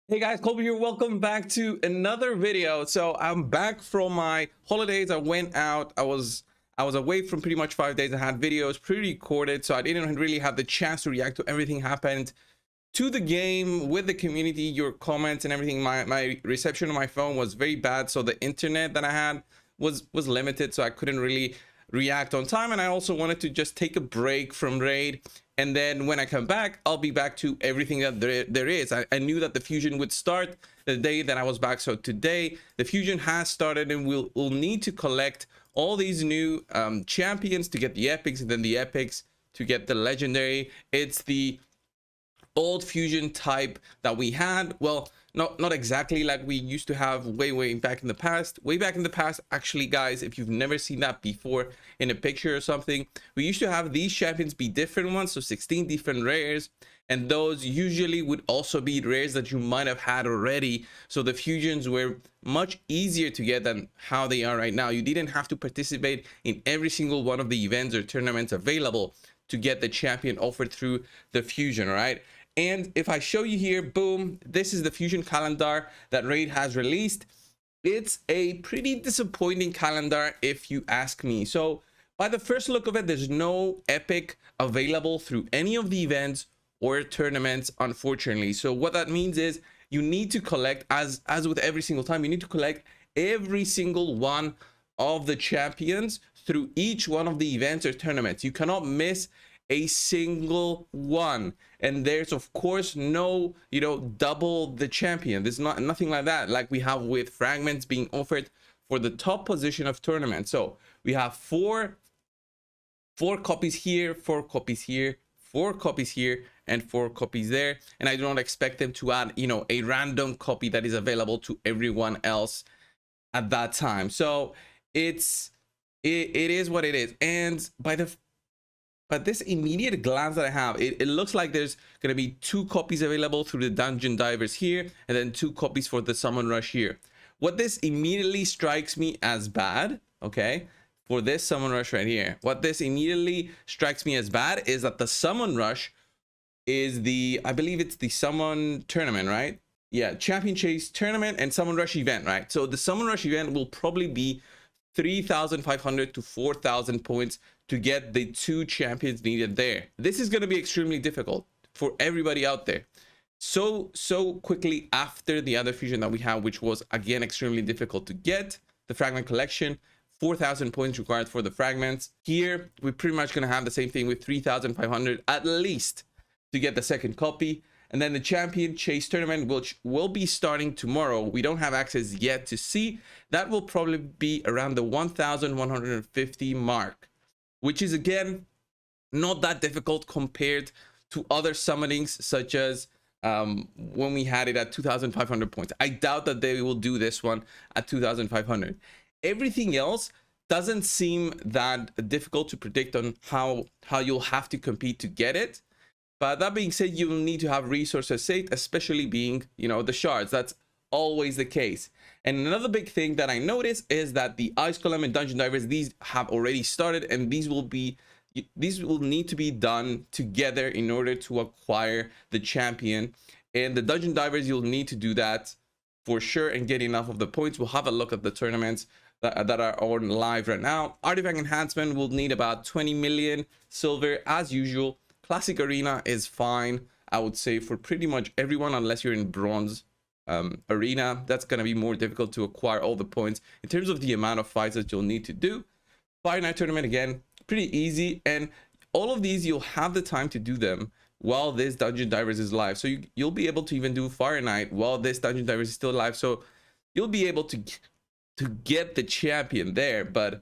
Hey guys, Colby here. Welcome back to another video. So I'm back from my holidays. I went out. I was away from pretty much 5 days. I had videos pre-recorded, so I didn't really have the chance to react to everything happened to the game with the community, your comments and everything. My reception on my phone was very bad, so the internet that I had was limited, so I couldn't really react on time. And I also wanted to just take a break from raid, and then when I come back, I'll be back to everything that there is. I knew that the fusion would start the day that I was back, so today the fusion has started, and we'll need to collect all these new champions to get the epics, and then the epics to get the legendary. It's the old fusion type that we had. Well, not exactly like we used to have way back in the past. Actually, guys, if you've never seen that before in a picture or something, we used to have these champions be different ones, so 16 different rares, and those usually would also be rares that you might have had already. So the fusions were much easier to get than how they are right now. You didn't have to participate in every single one of the events or tournaments available to get the champion offered through the fusion. All right, and if I show you here, boom, this is the fusion calendar that Raid has released. It's a pretty disappointing calendar if you ask me. So by the first look of it, there's no epic available through any of the events or tournaments, unfortunately. So what that means is you need to collect, as with every single time, you need to collect every single one of the champions through each one of the events or tournaments. You cannot miss a single one, and there's of course no double the champion. There's nothing like that like we have with fragments being offered for the top position of tournament. So we have four copies here, 4 copies here, 4 copies here, and 4 copies there, and I do not expect them to add a random copy that is available to everyone else at that time. So it is what it is. And but this immediate glance that I have, it looks like there's going to be 2 copies available through the dungeon divers here, and then 2 copies for the summon rush here. What this immediately strikes me as bad, okay, for this summon rush right here, what this immediately strikes me as bad is that the summon rush is I believe it's the summon tournament, right? Yeah, champion chase tournament and summon rush event, right? So the summon rush event will probably be 3,500 to 4,000 points to get the 2 champions needed there. This is going to be extremely difficult for everybody out there. So quickly after the other fusion that we have, which was again extremely difficult to get, the fragment collection, 4,000 points required for the fragments. Here we're pretty much going to have the same thing with 3,500 at least to get the second copy. And then the champion chase tournament, which will be starting tomorrow. We don't have access yet to see. That will probably be around the 1,150 mark, which is again not that difficult compared to other summonings, such as when we had it at 2,500 points. I doubt that they will do this one at 2,500. Everything else doesn't seem that difficult to predict on how you'll have to compete to get it. But that being said, you'll need to have resources saved, especially being, the shards. That's always the case. And another big thing that I noticed is that the Ice Golem and Dungeon Divers, these have already started, and these will need to be done together in order to acquire the champion. And the Dungeon Divers, you'll need to do that for sure and get enough of the points. We'll have a look at the tournaments that are on live right now. Artifact enhancement will need about 20 million silver as usual. Classic arena is fine, I would say, for pretty much everyone, unless you're in bronze arena. That's going to be more difficult to acquire all the points in terms of the amount of fights that you'll need to do. Fire Night tournament, again, pretty easy, and all of these you'll have the time to do them while this Dungeon Divers is live. So you'll be able to even do Fire Night while this Dungeon Divers is still live, so you'll be able to get the champion there. But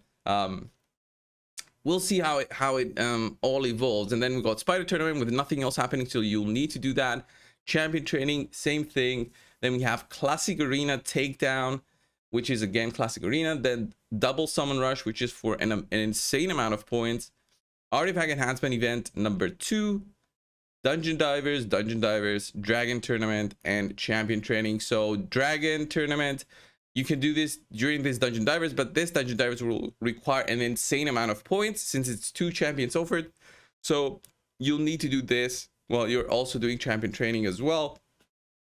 we'll see how it all evolves. And then we got Spider Tournament with nothing else happening, so you'll need to do that. Champion training, same thing. Then we have Classic Arena Takedown, which is again Classic Arena. Then Double Summon Rush, which is for an insane amount of points. Artifact Enhancement Event number 2. Dungeon Divers, Dragon Tournament, and Champion Training. So Dragon Tournament, you can do this during this Dungeon Divers, but this Dungeon Divers will require an insane amount of points since it's 2 champions offered. So you'll need to do this while you're also doing champion training as well.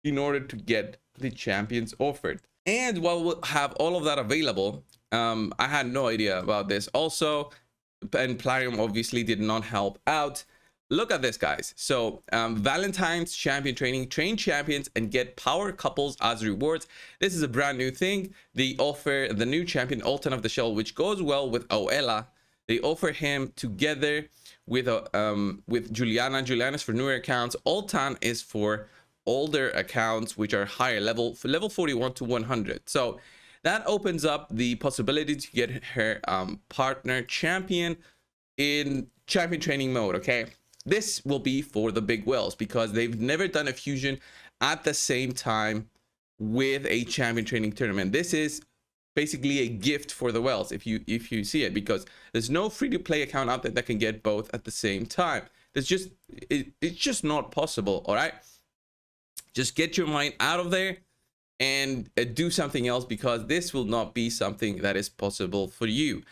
in order to get the champions offered. And while we'll have all of that available, I had no idea about this also, and Plarium obviously did not help out. Look at this, guys. So Valentine's champion training, train champions and get power couples as rewards. This is a brand new thing. They offer the new champion Altan of the Shell, which goes well with Oela. They offer him together with Juliana. Juliana's for newer accounts. Altan is for older accounts, which are higher level, for level 41 to 100. So that opens up the possibility to get her partner champion in champion training mode. Okay, this will be for the big whales because they've never done a fusion at the same time with a champion training tournament. This is basically a gift for the whales if you see it, because there's no free-to-play account out there that can get both at the same time. It's just not possible. All right, just get your mind out of there and do something else, because this will not be something that is possible for you.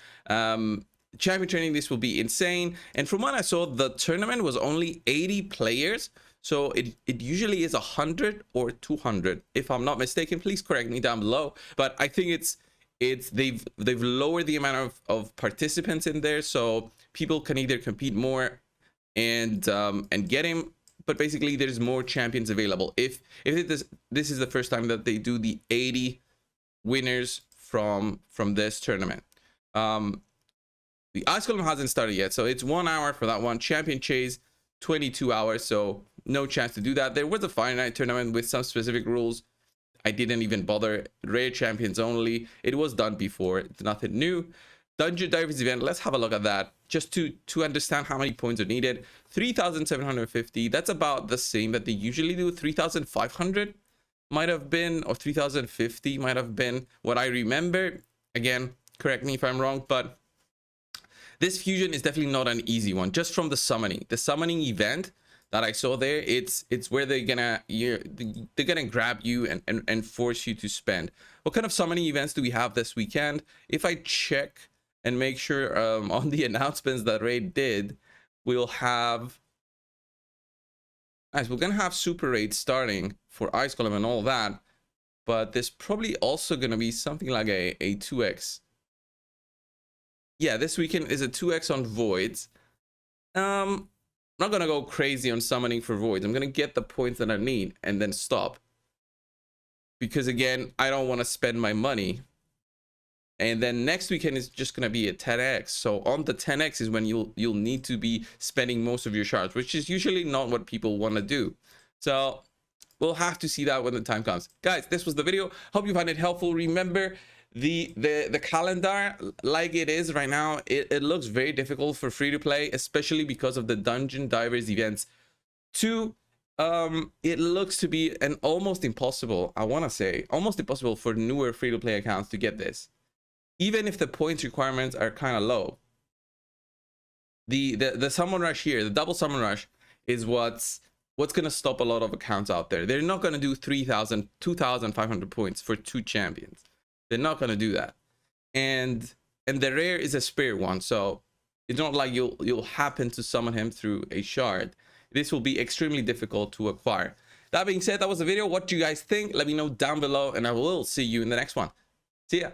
Champion training, this will be insane. And from what I saw, the tournament was only 80 players, so it usually is 100 or 200 if I'm not mistaken. Please correct me down below, but I think they've lowered the amount of participants in there, so people can either compete more and get him, but basically there's more champions available. If this is the first time that they do the 80 winners from this tournament. The Ice Column hasn't started yet, so it's 1 hour for that one. Champion Chase 22 hours, so no chance to do that. There was a Fire Night tournament with some specific rules. I didn't even bother. Rare champions only. It was done before. It's nothing new. Dungeon Divers event, let's have a look at that just to understand how many points are needed. 3,750. That's about the same that they usually do. 3,500 might have been, or 3,050 might have been what I remember. Again, correct me if I'm wrong, but this fusion is definitely not an easy one. Just from the summoning event that I saw there, it's where they're gonna grab you and force you to spend. What kind of summoning events do we have this weekend? If I check and make sure on the announcements that Raid did, we'll have, guys, we're gonna have super raids starting for Ice Column and all that, but there's probably also gonna be something like a 2x. Yeah, this weekend is a 2x on voids. I'm not gonna go crazy on summoning for voids. I'm gonna get the points that I need and then stop, because again, I don't want to spend my money. And then next weekend is just gonna be a 10x. So on the 10x is when you'll need to be spending most of your shards, which is usually not what people want to do. So we'll have to see that when the time comes. Guys, this was the video. Hope you find it helpful. Remember, the calendar, like it is right now, it looks very difficult for free to play, especially because of the Dungeon Divers events. It looks to be an almost impossible, I want to say almost impossible for newer free to play accounts to get this, even if the points requirements are kind of low. The summon rush here, the double summon rush, is what's gonna stop a lot of accounts out there. They're not gonna do 3,000 2,500 points for 2 champions. They're not going to do that. And the rare is a spare one, so it's not like you'll happen to summon him through a shard. This will be extremely difficult to acquire. That being said, that was the video. What do you guys think? Let me know down below, and I will see you in the next one. See ya.